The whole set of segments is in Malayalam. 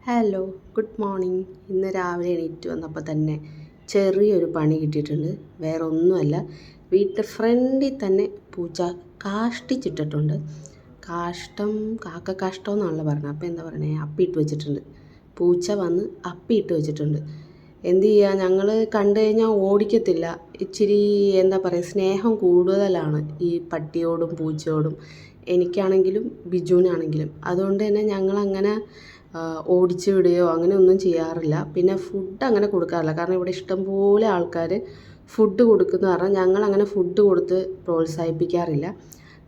Hello, good morning. ഇന്ന് രാവിലെ എണീറ്റ് വന്നപ്പോൾ തന്നെ ചെറിയൊരു പണി കിട്ടിയിട്ടുണ്ട്. വേറെ ഒന്നുമല്ല, വീട്ടിൻ്റെ ഫ്രണ്ടിൽ തന്നെ പൂച്ച കാഷ്ടിച്ചിട്ടിട്ടുണ്ട്. കാക്ക കാഷ്ടം എന്നാണല്ലോ പറഞ്ഞത്. അപ്പോൾ എന്താ പറയണേ, അപ്പിയിട്ട് വെച്ചിട്ടുണ്ട്. പൂച്ച വന്ന് അപ്പിയിട്ട് വെച്ചിട്ടുണ്ട്. എന്ത് ചെയ്യുക, ഞങ്ങൾ കണ്ടു കഴിഞ്ഞാൽ ഓടിക്കത്തില്ല. ഇച്ചിരി എന്താ പറയുക, സ്നേഹം കൂടുതലാണ് ഈ പട്ടിയോടും പൂച്ചയോടും. എനിക്കാണെങ്കിലും ബിജുവിനാണെങ്കിലും. അതുകൊണ്ട് തന്നെ ഞങ്ങളങ്ങനെ ഓടിച്ചു വിടുകയോ അങ്ങനെ ഒന്നും ചെയ്യാറില്ല. പിന്നെ ഫുഡ് അങ്ങനെ കൊടുക്കാറില്ല. കാരണം ഇവിടെ ഇഷ്ടംപോലെ ആൾക്കാർ ഫുഡ് കൊടുക്കുന്ന കാരണം ഞങ്ങളങ്ങനെ ഫുഡ് കൊടുത്ത് പ്രോത്സാഹിപ്പിക്കാറില്ല.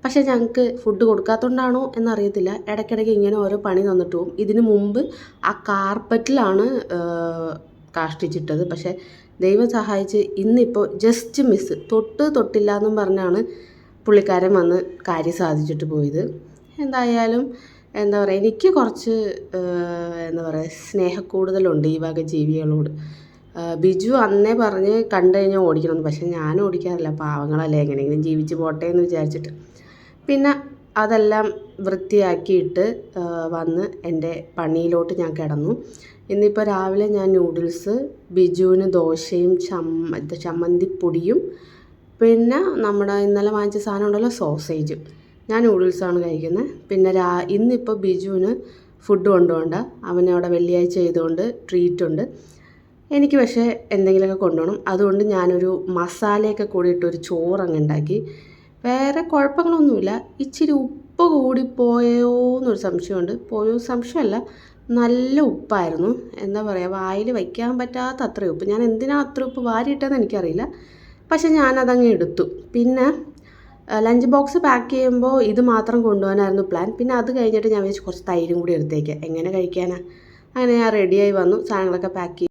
പക്ഷേ ഞങ്ങൾക്ക് ഫുഡ് കൊടുക്കാത്തതുകൊണ്ടാണോ എന്നറിയത്തില്ല, ഇടയ്ക്കിടയ്ക്ക് ഇങ്ങനെ ഓരോ പണി തന്നിട്ട് പോകും. ഇതിനു മുമ്പ് ആ കാർപ്പറ്റിലാണ് കാഷ്ടിച്ചിട്ടത്. പക്ഷേ ദൈവം സഹായിച്ച് ഇന്നിപ്പോൾ ജസ്റ്റ് മിസ്സ്, തൊട്ടില്ല എന്നും പറഞ്ഞാണ് പുള്ളിക്കാരൻ വന്ന് കാര്യം സാധിച്ചിട്ട് പോയത്. എന്തായാലും എന്താ പറയുക, എനിക്ക് കുറച്ച് എന്താ പറയുക, സ്നേഹക്കൂടുതലുണ്ട് ഈ വക ജീവികളോട്. ബിജു അന്നേ പറഞ്ഞ് കണ്ടു കഴിഞ്ഞാൽ ഓടിക്കണമെന്ന്. പക്ഷേ ഞാൻ ഓടിക്കാറില്ല, പാവങ്ങളല്ലേ, എങ്ങനെയെങ്കിലും ജീവിച്ച് പോട്ടെ എന്ന് വിചാരിച്ചിട്ട്. പിന്നെ അതെല്ലാം വൃത്തിയാക്കിയിട്ട് വന്ന് എൻ്റെ പണിയിലോട്ട് ഞാൻ കിടന്നു. ഇന്നിപ്പോൾ രാവിലെ ഞാൻ നൂഡിൽസ്, ബിജുവിന് ദോശയും ചമ്മന്തിപ്പൊടിയും, പിന്നെ നമ്മുടെ ഇന്നലെ വാങ്ങിച്ച സാധനം ഉണ്ടല്ലോ, സോസേജും. ഞാൻ നൂഡിൽസാണ് കഴിക്കുന്നത്. പിന്നെ ഇന്നിപ്പോൾ ബിജുവിന് ഫുഡ് കൊണ്ടുപോകണ്ട, അവനവിടെ വെള്ളിയാഴ്ച ചെയ്തുകൊണ്ട് ട്രീറ്റുണ്ട്. എനിക്ക് പക്ഷേ എന്തെങ്കിലുമൊക്കെ കൊണ്ടുപോകണം. അതുകൊണ്ട് ഞാനൊരു മസാലയൊക്കെ കൂടി ഇട്ടൊരു ചോറങ്ങ് ഉണ്ടാക്കി. വേറെ കുഴപ്പങ്ങളൊന്നുമില്ല. ഇച്ചിരി ഉപ്പ് കൂടിപ്പോയോ എന്നൊരു സംശയമുണ്ട്. സംശയമല്ല, നല്ല ഉപ്പായിരുന്നു. എന്താ പറയുക, വായിൽ വയ്ക്കാൻ പറ്റാത്ത അത്രയും ഉപ്പ്. ഞാൻ എന്തിനാണ് അത്ര ഉപ്പ് വാരിയിട്ടതെന്ന് എനിക്കറിയില്ല. പക്ഷേ ഞാനതങ്ങ് എടുത്തു. പിന്നെ ലഞ്ച് ബോക്സ് പാക്ക് ചെയ്യുമ്പോൾ ഇത് മാത്രം കൊണ്ടുപോകാനായിരുന്നു പ്ലാൻ. പിന്നെ അത് കഴിഞ്ഞിട്ട് ഞാൻ വിചാരിച്ചു കുറച്ച് തൈരും കൂടി എടുത്തേക്കാം, എങ്ങനെ കഴിക്കാനാണ്. അങ്ങനെ ഞാൻ റെഡിയായി വന്നു, സാധനങ്ങളൊക്കെ പാക്ക് ചെയ്തു.